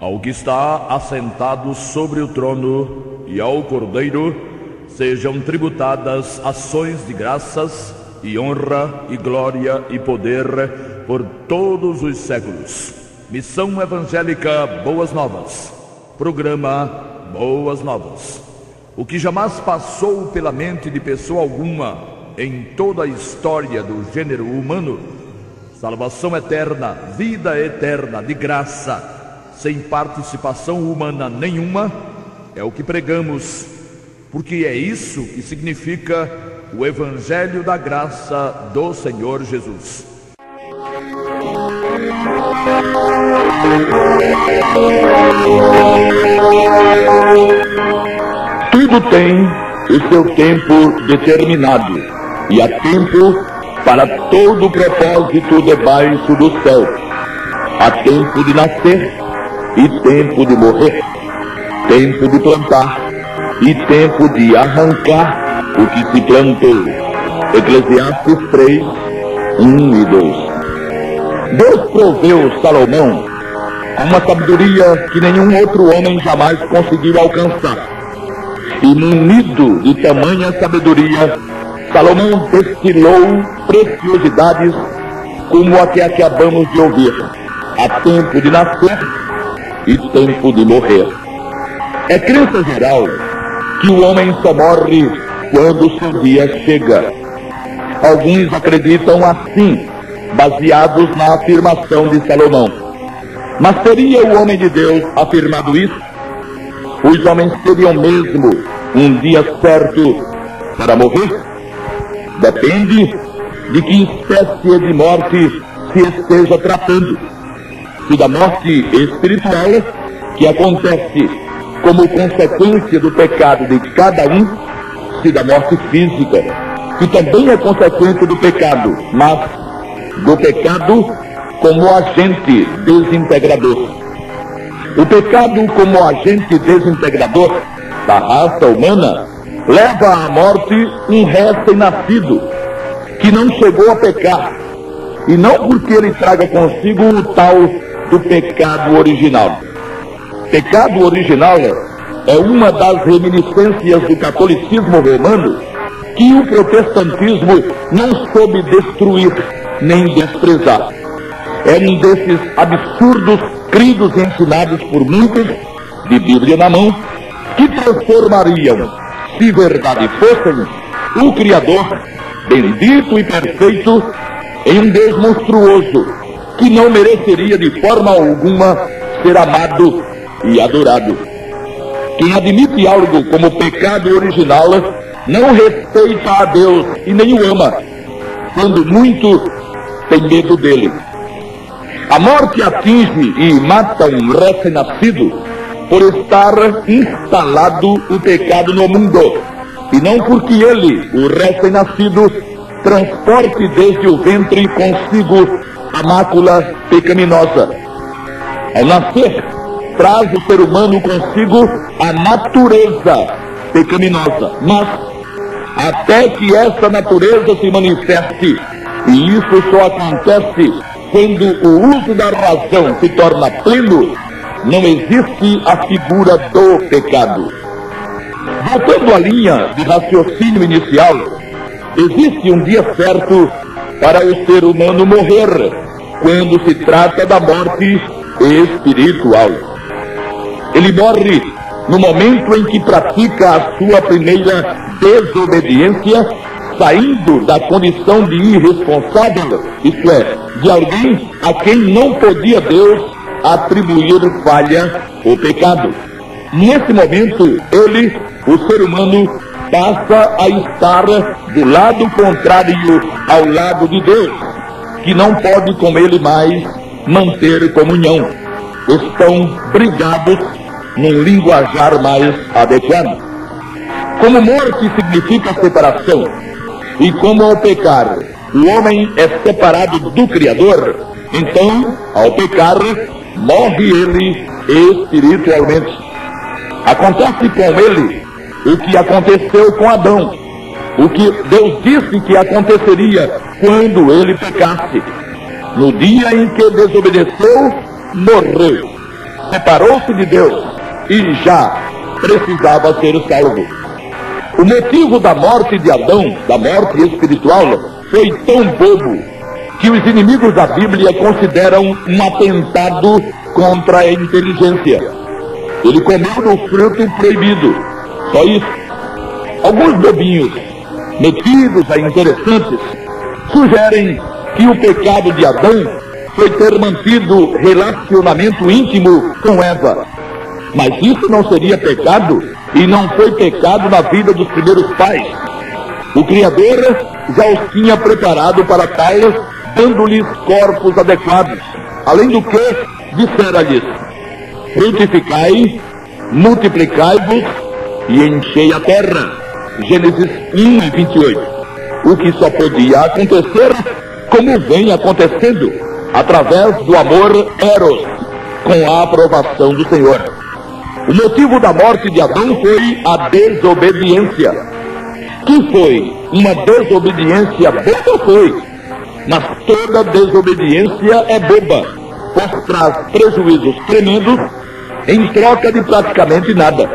Ao que está assentado sobre o trono e ao Cordeiro sejam tributadas ações de graças e honra e glória e poder por todos os séculos. Missão Evangélica Boas Novas. Programa Boas Novas. O que jamais passou pela mente de pessoa alguma em toda a história do gênero humano, salvação eterna, vida eterna de graça, sem participação humana nenhuma, é o que pregamos, porque é isso que significa o Evangelho da Graça do Senhor Jesus. Tudo tem o seu tempo determinado, e há tempo para todo o propósito debaixo do céu. Há tempo de nascer e tempo de morrer, tempo de plantar e tempo de arrancar o que se plantou. Eclesiastes 3, 1 e 2. Deus proveu Salomão com uma sabedoria que nenhum outro homem jamais conseguiu alcançar. E munido de tamanha sabedoria, Salomão destilou preciosidades como a que acabamos de ouvir. Há tempo de nascer e tempo de morrer. É crença geral que o homem só morre quando o seu dia chega. Alguns acreditam assim, baseados na afirmação de Salomão. Mas teria o homem de Deus afirmado isso? Os homens teriam mesmo um dia certo para morrer? Depende de que espécie de morte se esteja tratando. Se da morte espiritual, que acontece como consequência do pecado de cada um, se da morte física, que também é consequência do pecado, mas do pecado como agente desintegrador. O pecado como agente desintegrador da raça humana leva à morte um recém-nascido que não chegou a pecar, e não porque ele traga consigo o tal do pecado original. Pecado original é uma das reminiscências do catolicismo romano que o protestantismo não soube destruir nem desprezar. É um desses absurdos cridos ensinados por muitos, de Bíblia na mão, que transformariam, se verdade fossem, o Criador, bendito e perfeito, em um Deus monstruoso, que não mereceria de forma alguma ser amado e adorado. Quem admite algo como pecado original não respeita a Deus e nem o ama, quando muito tem medo dele. A morte atinge e mata um recém-nascido por estar instalado o pecado no mundo, e não porque ele, o recém-nascido, transporte desde o ventre consigo a mácula pecaminosa. Ao nascer, traz o ser humano consigo a natureza pecaminosa, mas até que essa natureza se manifeste, e isso só acontece quando o uso da razão se torna pleno, não existe a figura do pecado. Voltando à linha de raciocínio inicial, existe um dia certo para o ser humano morrer, quando se trata da morte espiritual. Ele morre no momento em que pratica a sua primeira desobediência, saindo da condição de irresponsável, isto é, de alguém a quem não podia Deus atribuir falha ou pecado. Nesse momento, ele, o ser humano, passa a estar do lado contrário ao lado de Deus, que não pode com ele mais manter comunhão. Estão brigados num linguajar mais adequado. Como morte significa separação, e como ao pecar o homem é separado do Criador, então, ao pecar, morre ele espiritualmente. Acontece com ele o que aconteceu com Adão, o que Deus disse que aconteceria quando ele pecasse. No dia em que desobedeceu, morreu. separou-se de Deus e já precisava ser salvo. O motivo da morte de Adão, da morte espiritual, foi tão bobo que os inimigos da Bíblia consideram um atentado contra a inteligência. Ele comeu do fruto proibido. Só isso. Alguns bobinhos, metidos a interessantes, sugerem que o pecado de Adão foi ter mantido relacionamento íntimo com Eva. Mas isso não seria pecado e não foi pecado na vida dos primeiros pais. O Criador já os tinha preparado para tal, dando-lhes corpos adequados. Além do que, dissera-lhes: frutificai, multiplicai-vos e enchei a terra. Gênesis 1:28. O que só podia acontecer, como vem acontecendo, através do amor eros, com a aprovação do Senhor. O motivo da morte de Adão foi a desobediência. Que foi uma desobediência boba, foi. Mas toda desobediência é boba, pois traz prejuízos tremendos em troca de praticamente nada.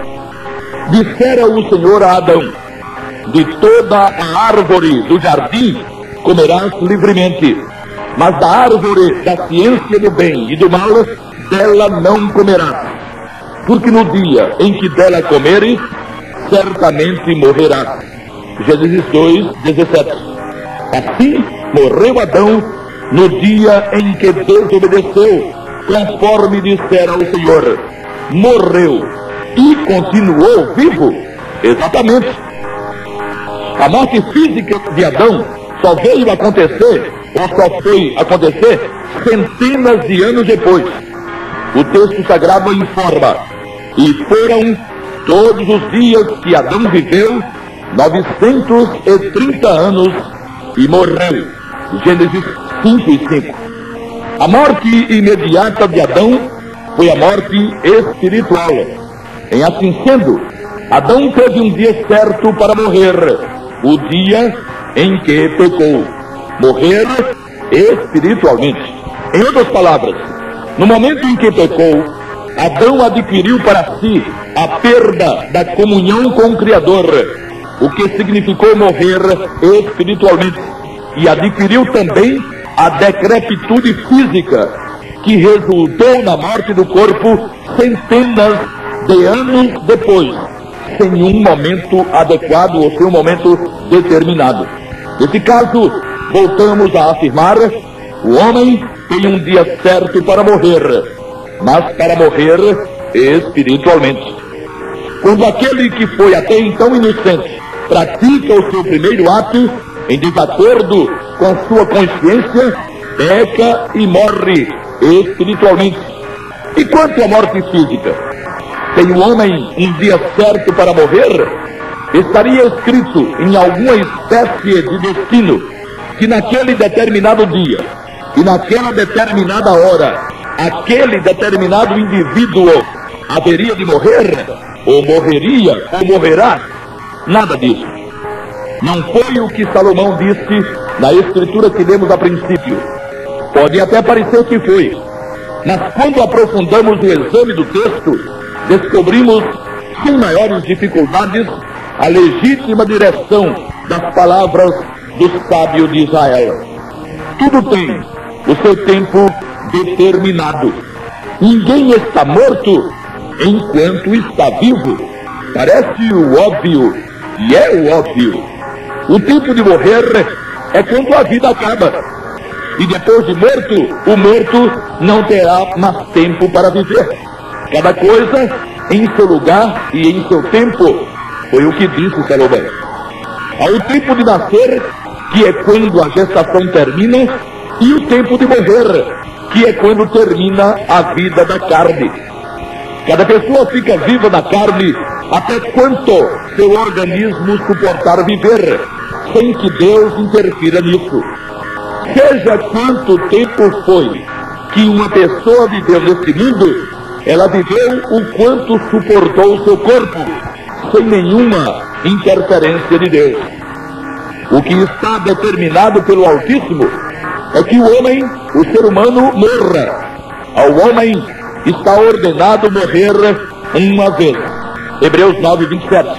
Dissera o Senhor a Adão: de toda a árvore do jardim comerás livremente, mas da árvore da ciência do bem e do mal, dela não comerás, porque no dia em que dela comeres, certamente morrerás. Gênesis 2:17. Assim morreu Adão no dia em que desobedeceu, conforme dissera o Senhor. Morreu e continuou vivo? Exatamente. A morte física de Adão só veio acontecer, ou só foi acontecer, centenas de anos depois. O texto sagrado informa: e foram todos os dias que Adão viveu 930 anos e morreu. Gênesis 5:5. A morte imediata de Adão foi a morte espiritual. Em assim sendo, Adão teve um dia certo para morrer, o dia em que pecou. Morrer espiritualmente. Em outras palavras, no momento em que pecou, Adão adquiriu para si a perda da comunhão com o Criador, o que significou morrer espiritualmente, e adquiriu também a decrepitude física, que resultou na morte do corpo centenas de anos depois, sem um momento adequado ou sem um momento determinado. Nesse caso, voltamos a afirmar: o homem tem um dia certo para morrer, mas para morrer espiritualmente. Quando aquele que foi até então inocente pratica o seu primeiro ato em desacordo com sua consciência, peca e morre espiritualmente. E quanto à morte física? Tem o homem um dia certo para morrer? Estaria escrito em alguma espécie de destino que naquele determinado dia e naquela determinada hora, aquele determinado indivíduo haveria de morrer, ou morreria, ou morrerá? Nada disso. Não foi o que Salomão disse na escritura que lemos a princípio. Pode até parecer que foi, mas quando aprofundamos o exame do texto, descobrimos, sem maiores dificuldades, a legítima direção das palavras do sábio de Israel. Tudo tem o seu tempo determinado. Ninguém está morto enquanto está vivo. Parece o óbvio, e é o óbvio. O tempo de morrer é quando a vida acaba. E depois de morto, o morto não terá mais tempo para viver. Cada coisa em seu lugar e em seu tempo, foi o que disse Salomão. Há o tempo de nascer, que é quando a gestação termina, e o tempo de morrer, que é quando termina a vida da carne. Cada pessoa fica viva na carne até quanto seu organismo suportar viver, sem que Deus interfira nisso. Seja quanto tempo foi que uma pessoa viveu neste mundo, ela viveu o quanto suportou o seu corpo, sem nenhuma interferência de Deus. O que está determinado pelo Altíssimo é que o homem, o ser humano, morra. Ao homem está ordenado morrer uma vez. Hebreus 9, 27.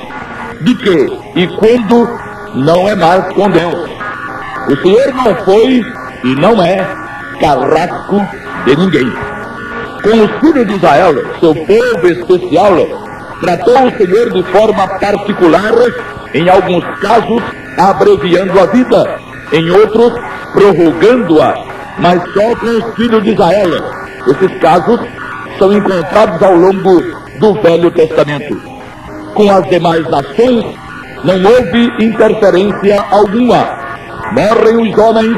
De que e quando não é mais com Deus. O Senhor não foi e não é carrasco de ninguém. Com os filhos de Israel, seu povo especial, tratou o Senhor de forma particular, em alguns casos abreviando a vida, em outros prorrogando-a, mas só com os filhos de Israel. Esses casos são encontrados ao longo do Velho Testamento. Com as demais nações não houve interferência alguma. Morrem os homens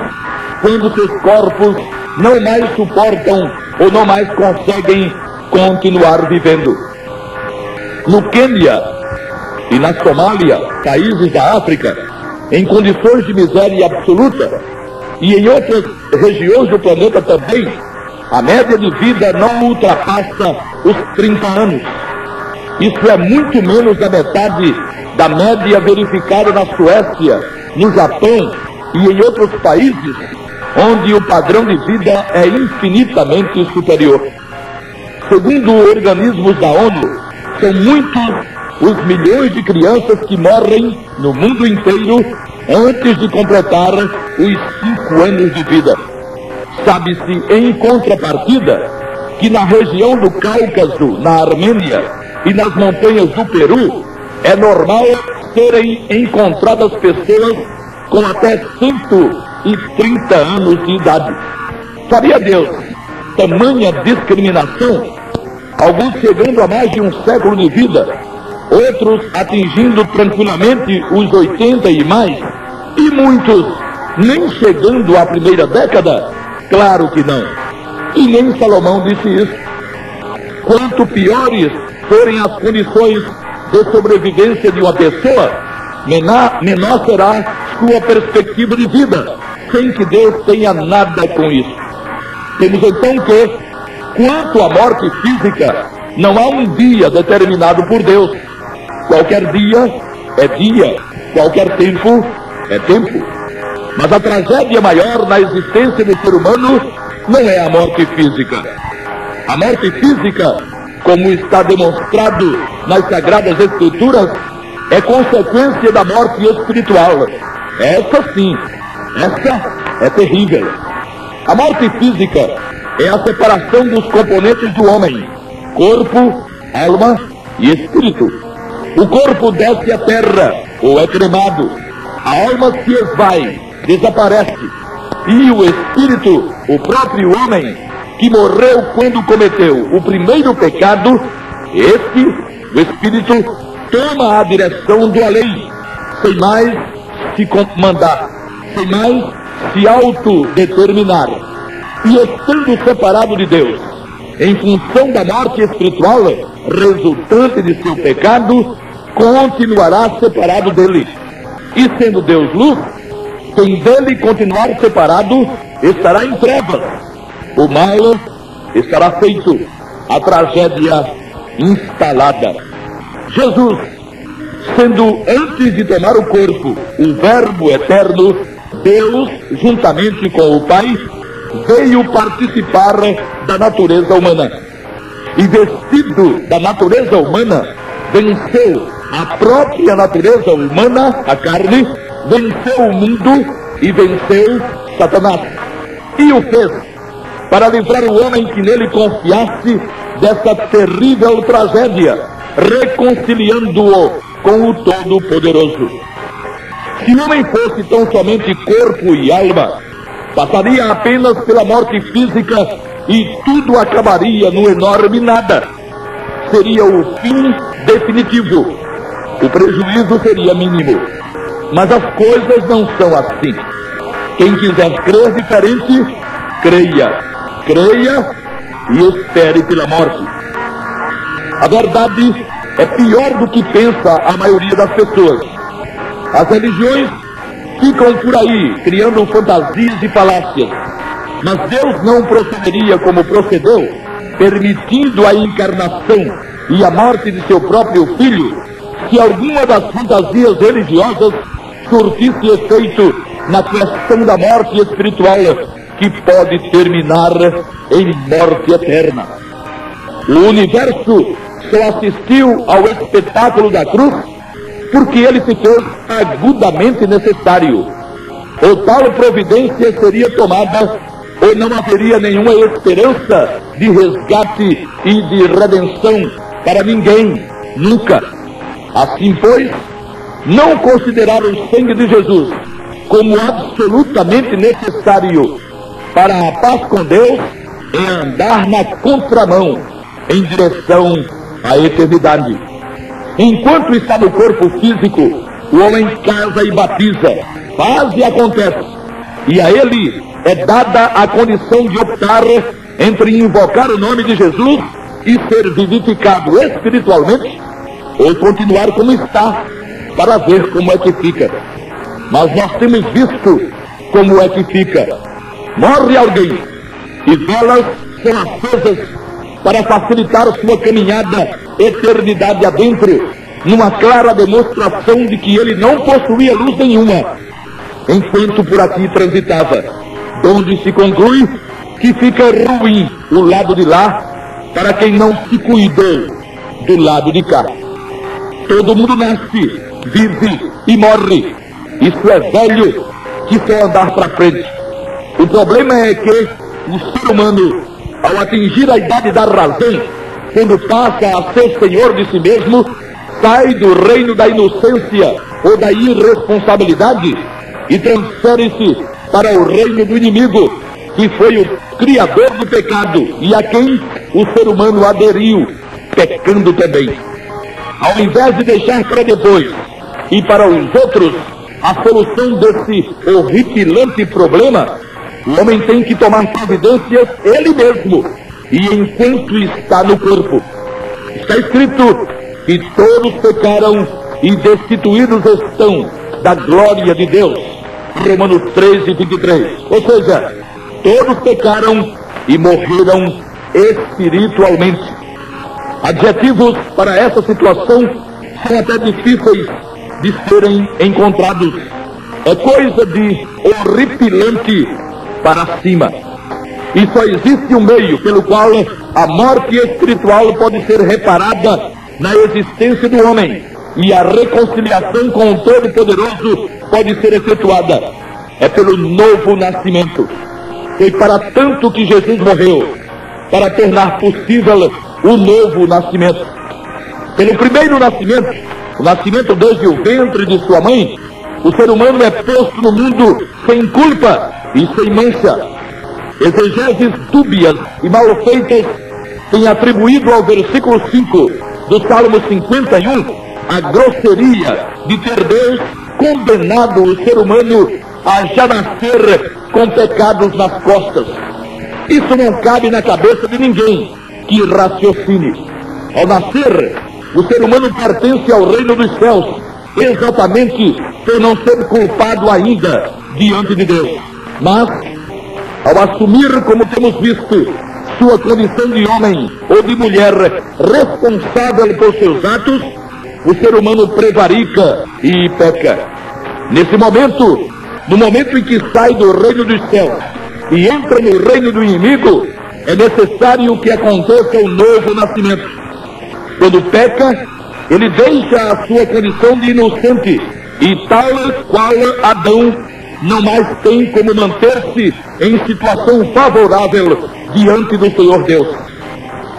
quando seus corpos não mais suportam ou não mais conseguem continuar vivendo. No Quênia e na Somália, países da África, em condições de miséria absoluta, e em outras regiões do planeta também, a média de vida não ultrapassa os 30 anos. Isso é muito menos da metade da média verificada na Suécia, no Japão e em outros países, onde o padrão de vida é infinitamente superior. Segundo organismos da ONU, são muitos os milhões de crianças que morrem no mundo inteiro antes de completar os 5 anos de vida. Sabe-se, em contrapartida, que na região do Cáucaso, na Armênia e nas montanhas do Peru, é normal serem encontradas pessoas com até 130 anos de idade. Sabia Deus tamanha discriminação? Alguns chegando a mais de um século de vida, outros atingindo tranquilamente os 80 e mais, e muitos nem chegando à primeira década? Claro que não. E nem Salomão disse isso. Quanto piores forem as condições de sobrevivência de uma pessoa, menor será sua perspectiva de vida, sem que Deus tenha nada com isso. Temos então que, quanto à morte física, não há um dia determinado por Deus. Qualquer dia é dia, qualquer tempo é tempo. Mas a tragédia maior na existência do ser humano não é a morte física. A morte física, como está demonstrado nas Sagradas Escrituras, é consequência da morte espiritual. Essa sim, essa é terrível. A morte física é a separação dos componentes do homem: corpo, alma e espírito. O corpo desce à terra, ou é cremado. A alma se esvai, desaparece. E o espírito, o próprio homem, que morreu quando cometeu o primeiro pecado, o espírito toma a direção do além, sem mais se comandar, sem mais se autodeterminar. E estando separado de Deus, em função da morte espiritual resultante de seu pecado, continuará separado dele. E sendo Deus luz, quem dele continuar separado estará em trevas. O mal estará feito, a tragédia instalada. Jesus, sendo antes de tomar o corpo o Verbo eterno, Deus, juntamente com o Pai, veio participar da natureza humana. E vestido da natureza humana, venceu a própria natureza humana, a carne, venceu o mundo e venceu Satanás. E o fez para livrar o homem que nele confiasse dessa terrível tragédia, reconciliando-o com o Todo-Poderoso. Se o homem fosse tão somente corpo e alma, passaria apenas pela morte física e tudo acabaria no enorme nada. Seria o fim definitivo. O prejuízo seria mínimo. Mas as coisas não são assim. Quem quiser crer diferente, creia. Creia e espere pela morte. A verdade é pior do que pensa a maioria das pessoas. As religiões ficam por aí, criando fantasias e falácias. Mas Deus não procederia como procedeu, permitindo a encarnação e a morte de seu próprio filho, se alguma das fantasias religiosas surtisse efeito na questão da morte espiritual, que pode terminar em morte eterna. O universo só assistiu ao espetáculo da cruz porque ele se fez agudamente necessário. Ou tal providência seria tomada, ou não haveria nenhuma esperança de resgate e de redenção para ninguém, nunca. Assim, pois, não considerar o sangue de Jesus como absolutamente necessário para a paz com Deus é andar na contramão em direção à eternidade. Enquanto está no corpo físico, o homem casa e batiza, faz e acontece, e a ele é dada a condição de optar entre invocar o nome de Jesus e ser vivificado espiritualmente, ou continuar como está, para ver como é que fica. Mas nós temos visto como é que fica. Morre alguém, e velas são acesas para facilitar sua caminhada eternidade adentro, numa clara demonstração de que ele não possuía luz nenhuma, enquanto por aqui transitava, donde se conclui que fica ruim o lado de lá para quem não se cuidou do lado de cá. Todo mundo nasce, vive e morre. Isso é velho que só andar para frente. O problema é que o ser humano, ao atingir a idade da razão, quando passa a ser senhor de si mesmo, sai do reino da inocência ou da irresponsabilidade e transfere-se para o reino do inimigo, que foi o criador do pecado e a quem o ser humano aderiu, pecando também. Ao invés de deixar para depois e para os outros a solução desse horripilante problema, o homem tem que tomar providências ele mesmo, e enquanto está no corpo. Está escrito que todos pecaram e destituídos estão da glória de Deus. Romanos 13:23. Ou seja, todos pecaram e morreram espiritualmente. Adjetivos para essa situação são até difíceis de serem encontrados. É coisa de horripilante para cima. E só existe um meio pelo qual a morte espiritual pode ser reparada na existência do homem e a reconciliação com o Todo-Poderoso pode ser efetuada. É pelo novo nascimento. Foi para tanto que Jesus morreu, para tornar possível o novo nascimento. Pelo primeiro nascimento, o nascimento desde o ventre de sua mãe, o ser humano é posto no mundo sem culpa e sem mancha. Exegeses dúbias e mal feitas têm atribuído ao versículo 5 do Salmo 51 a grosseria de ter Deus condenado o ser humano a já nascer com pecados nas costas. Isso não cabe na cabeça de ninguém que raciocine. Ao nascer, o ser humano pertence ao reino dos céus, exatamente por não ser culpado ainda diante de Deus. Mas, ao assumir, como temos visto, sua condição de homem ou de mulher responsável por seus atos, o ser humano prevarica e peca. Nesse momento, no momento em que sai do reino dos céus e entra no reino do inimigo, é necessário que aconteça um novo nascimento. Quando peca, ele deixa a sua condição de inocente e tal qual Adão não mais tem como manter-se em situação favorável diante do Senhor Deus.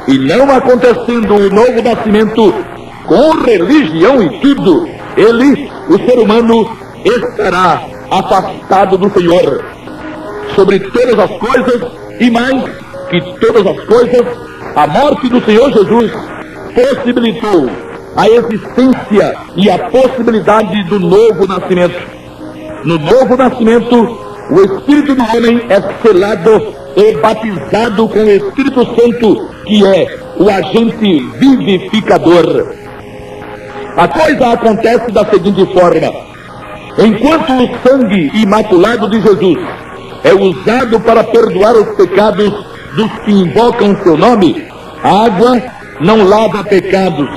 E não acontecendo o novo nascimento com religião e tudo, ele, o ser humano, estará afastado do Senhor. Sobre todas as coisas, e mais que todas as coisas, a morte do Senhor Jesus possibilitou a existência e a possibilidade do novo nascimento. No novo nascimento, o Espírito do homem é selado e batizado com o Espírito Santo, que é o agente vivificador. A coisa acontece da seguinte forma: enquanto o sangue imaculado de Jesus é usado para perdoar os pecados dos que invocam seu nome, a água não lava pecados,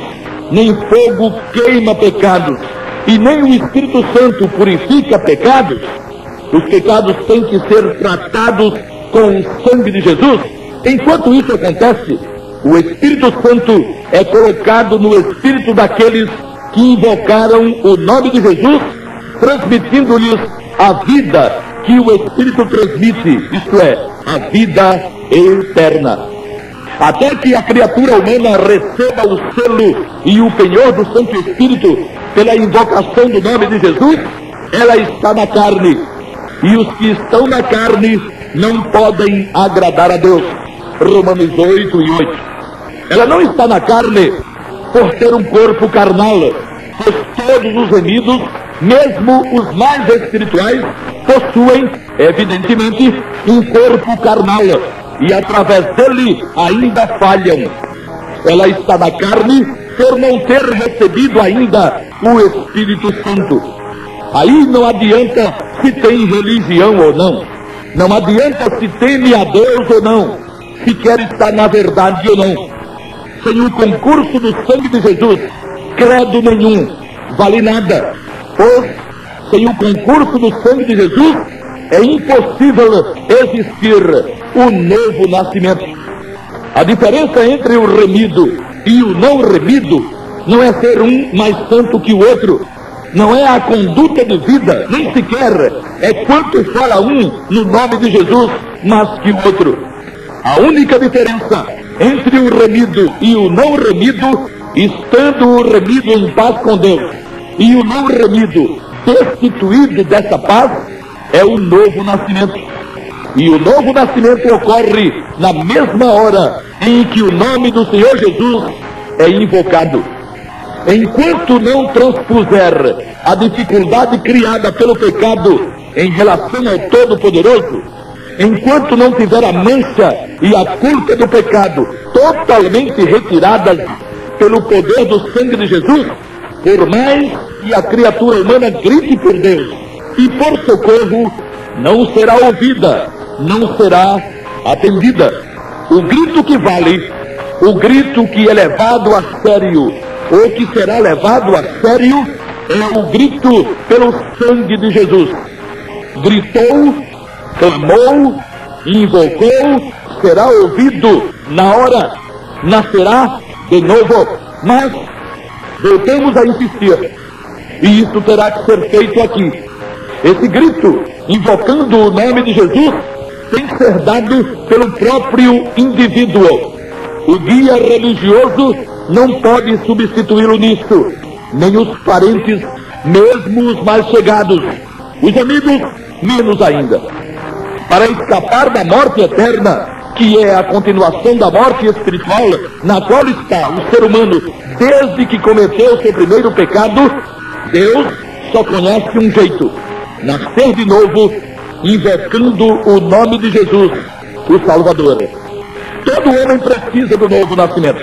nem fogo queima pecados, e nem o Espírito Santo purifica pecados. Os pecados têm que ser tratados com o sangue de Jesus. Enquanto isso acontece, O Espírito Santo é colocado no espírito daqueles que invocaram o nome de Jesus, transmitindo-lhes a vida que o Espírito transmite, isto é, a vida eterna. Até que a criatura humana receba o selo e o penhor do Santo Espírito pela invocação do nome de Jesus, ela está na carne. E os que estão na carne não podem agradar a Deus. Romanos 8:8. Ela não está na carne por ter um corpo carnal, pois todos os remidos, mesmo os mais espirituais, possuem, evidentemente, um corpo carnal, e através dele ainda falham. Ela está na carne por não ter recebido ainda o Espírito Santo. Aí não adianta se tem religião ou não, não adianta se teme a Deus ou não, se quer estar na verdade ou não. Sem o concurso do sangue de Jesus, credo nenhum vale nada, pois sem o concurso do sangue de Jesus é impossível existir o novo nascimento. A diferença entre o remido e o não remido não é ser um mais santo que o outro, não é a conduta de vida, nem sequer é quanto fala um no nome de Jesus mais que o outro. A única diferença entre o remido e o não remido, estando o remido em paz com Deus e o não remido destituído dessa paz, é o novo nascimento. E o novo nascimento ocorre na mesma hora em que o nome do Senhor Jesus é invocado. Enquanto não transpuser a dificuldade criada pelo pecado em relação ao Todo-Poderoso, enquanto não tiver a mancha e a culpa do pecado totalmente retiradas pelo poder do sangue de Jesus, por mais que a criatura humana grite por Deus e por socorro, não será ouvida, não será atendida. O grito que vale, o grito que é levado a sério, ou que será levado a sério, é o grito pelo sangue de Jesus. Gritou, clamou, invocou, será ouvido na hora, nascerá de novo. Mas voltamos a insistir, e isso terá que ser feito aqui. Esse grito, invocando o nome de Jesus, tem que ser dado pelo próprio indivíduo. O guia religioso não pode substituí-lo nisso, nem os parentes, mesmo os mais chegados. Os amigos, menos ainda. Para escapar da morte eterna, que é a continuação da morte espiritual, na qual está o ser humano desde que cometeu seu primeiro pecado, Deus só conhece um jeito: nascer de novo, invocando o nome de Jesus, o Salvador. Todo homem precisa do novo nascimento.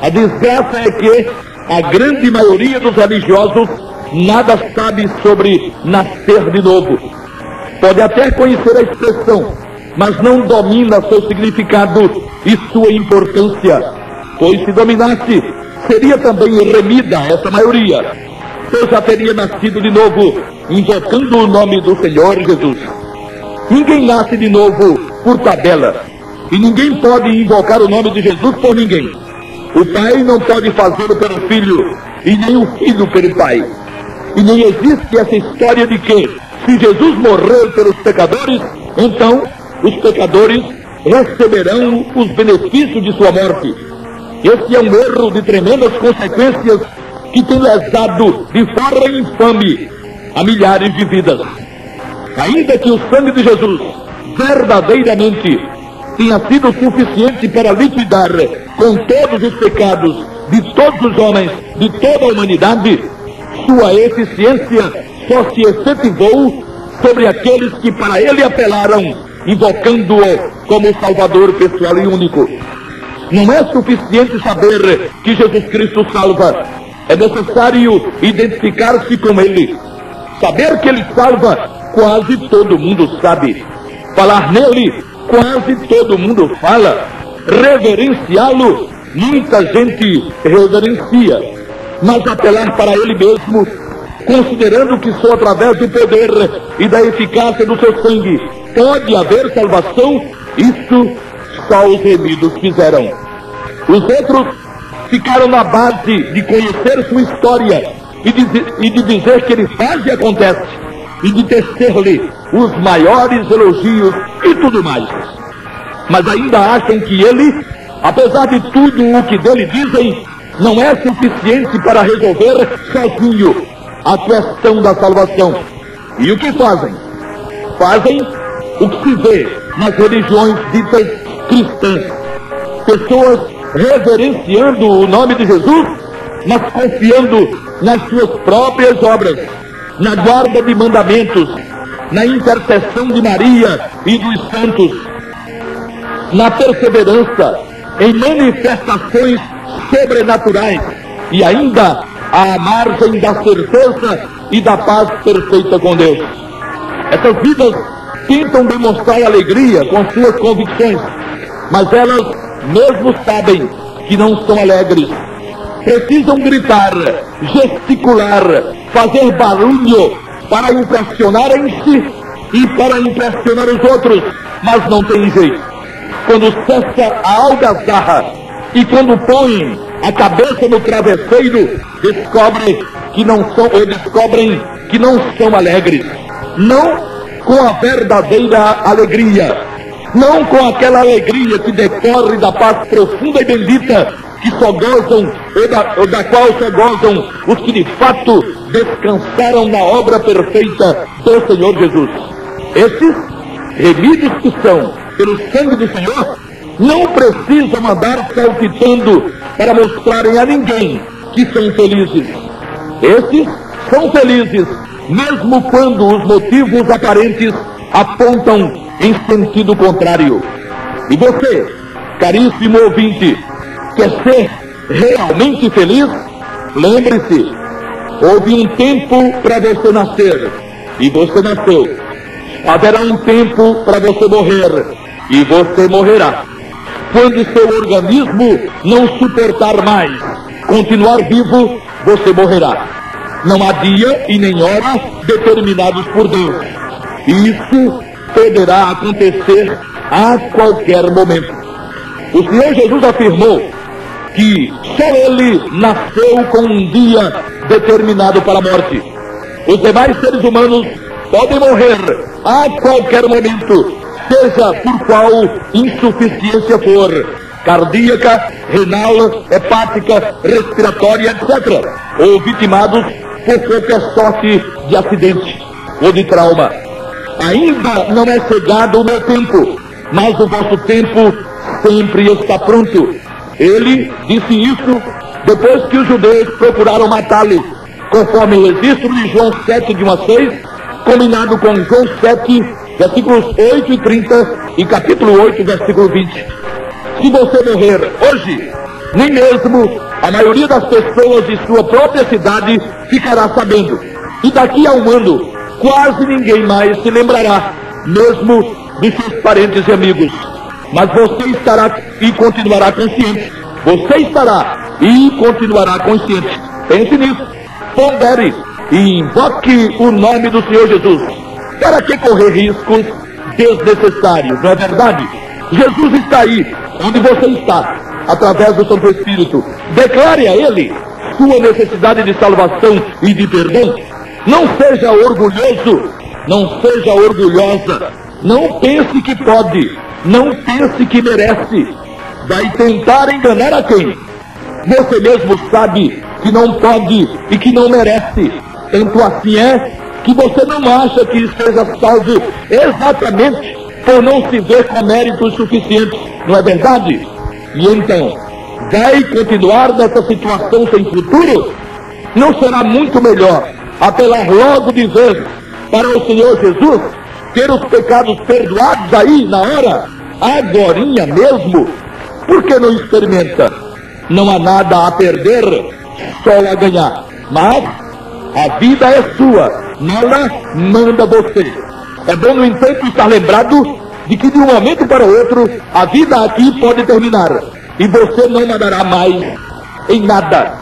A desgraça é que a grande maioria dos religiosos nada sabe sobre nascer de novo. Pode até conhecer a expressão, mas não domina seu significado e sua importância. Pois se dominasse, seria também remida essa maioria, pois já teria nascido de novo, invocando o nome do Senhor Jesus. Ninguém nasce de novo por tabela, e ninguém pode invocar o nome de Jesus por ninguém. O pai não pode fazê-lo pelo filho, e nem o filho pelo pai. E nem existe essa história de que, se Jesus morreu pelos pecadores, então os pecadores receberão os benefícios de sua morte. Esse é um erro de tremendas consequências que tem lesado de forma infame a milhares de vidas. Ainda que o sangue de Jesus verdadeiramente tenha sido suficiente para liquidar com todos os pecados de todos os homens, de toda a humanidade, sua eficiência só se efetivou sobre aqueles que para ele apelaram, invocando-o como Salvador pessoal e único. Não é suficiente saber que Jesus Cristo salva, é necessário identificar-se com ele. Saber que ele salva, quase todo mundo sabe. Falar nele, quase todo mundo fala. Reverenciá-lo, muita gente reverencia. Mas apelar para ele mesmo, considerando que só através do poder e da eficácia do seu sangue pode haver salvação, isso só os remidos fizeram. Os outros ficaram na base de conhecer sua história e de dizer que ele faz e acontece, e de tecer-lhe os maiores elogios e tudo mais. Mas ainda acham que ele, apesar de tudo o que dele dizem, não é suficiente para resolver sozinho a questão da salvação. E o que fazem? Fazem o que se vê nas religiões ditas cristãs. Pessoas reverenciando o nome de Jesus, mas confiando nas suas próprias obras, na guarda de mandamentos, na intercessão de Maria e dos santos, na perseverança em manifestações sobrenaturais e ainda à margem da certeza e da paz perfeita com Deus. Essas vidas tentam demonstrar alegria com suas convicções, mas elas mesmo sabem que não são alegres. Precisam gritar, gesticular, fazer barulho para impressionar em si e para impressionar os outros, mas não tem jeito. Quando cessa a algazarra e quando põem a cabeça no travesseiro, descobrem que não são alegres. Não com a verdadeira alegria, não com aquela alegria que decorre da paz profunda e bendita que só gozam, ou da qual só gozam os que de fato descansaram na obra perfeita do Senhor Jesus. Esses remidos que são pelo sangue do Senhor não precisam andar saltitando para mostrarem a ninguém que são felizes. Esses são felizes mesmo quando os motivos aparentes apontam em sentido contrário. E você, caríssimo ouvinte, quer ser realmente feliz? Lembre-se, houve um tempo para você nascer, e você nasceu. Haverá um tempo para você morrer, e você morrerá. Quando seu organismo não suportar mais continuar vivo, você morrerá. Não há dia e nem hora determinados por Deus. Isso poderá acontecer a qualquer momento. O Senhor Jesus afirmou que só Ele nasceu com um dia determinado para a morte. Os demais seres humanos podem morrer a qualquer momento, seja por qual insuficiência for, cardíaca, renal, hepática, respiratória, etc., ou vitimados por qualquer sorte de acidente ou de trauma. Ainda não é chegado o meu tempo, mas o vosso tempo sempre está pronto. Ele disse isso depois que os judeus procuraram matá-lo, conforme o registro de João 7, de 1 a 6, combinado com João 7, versículos 8 e 30 e capítulo 8, versículo 20. Se você morrer hoje, nem mesmo a maioria das pessoas de sua própria cidade ficará sabendo. E daqui a um ano, quase ninguém mais se lembrará, mesmo de seus parentes e amigos. Mas você estará e continuará consciente. Você estará e continuará consciente. Pense nisso, pondere e invoque o nome do Senhor Jesus. Para que correr riscos desnecessários, não é verdade? Jesus está aí, onde você está, através do Santo Espírito. Declare a Ele sua necessidade de salvação e de perdão. Não seja orgulhoso, não seja orgulhosa. Não pense que pode, não pense que merece. Vai tentar enganar a quem? Você mesmo sabe que não pode e que não merece. Tanto assim é que você não acha que esteja salvo exatamente por não se ver com méritos suficientes, não é verdade? E então, vai continuar nessa situação sem futuro? Não será muito melhor apelar logo de vez para o Senhor Jesus, ter os pecados perdoados aí na hora, agorinha mesmo? Por que não experimenta? Não há nada a perder, só a ganhar. Mas a vida é sua, nela manda você. É bom, no entanto, estar lembrado de que de um momento para o outro, a vida aqui pode terminar. E você não mandará mais em nada.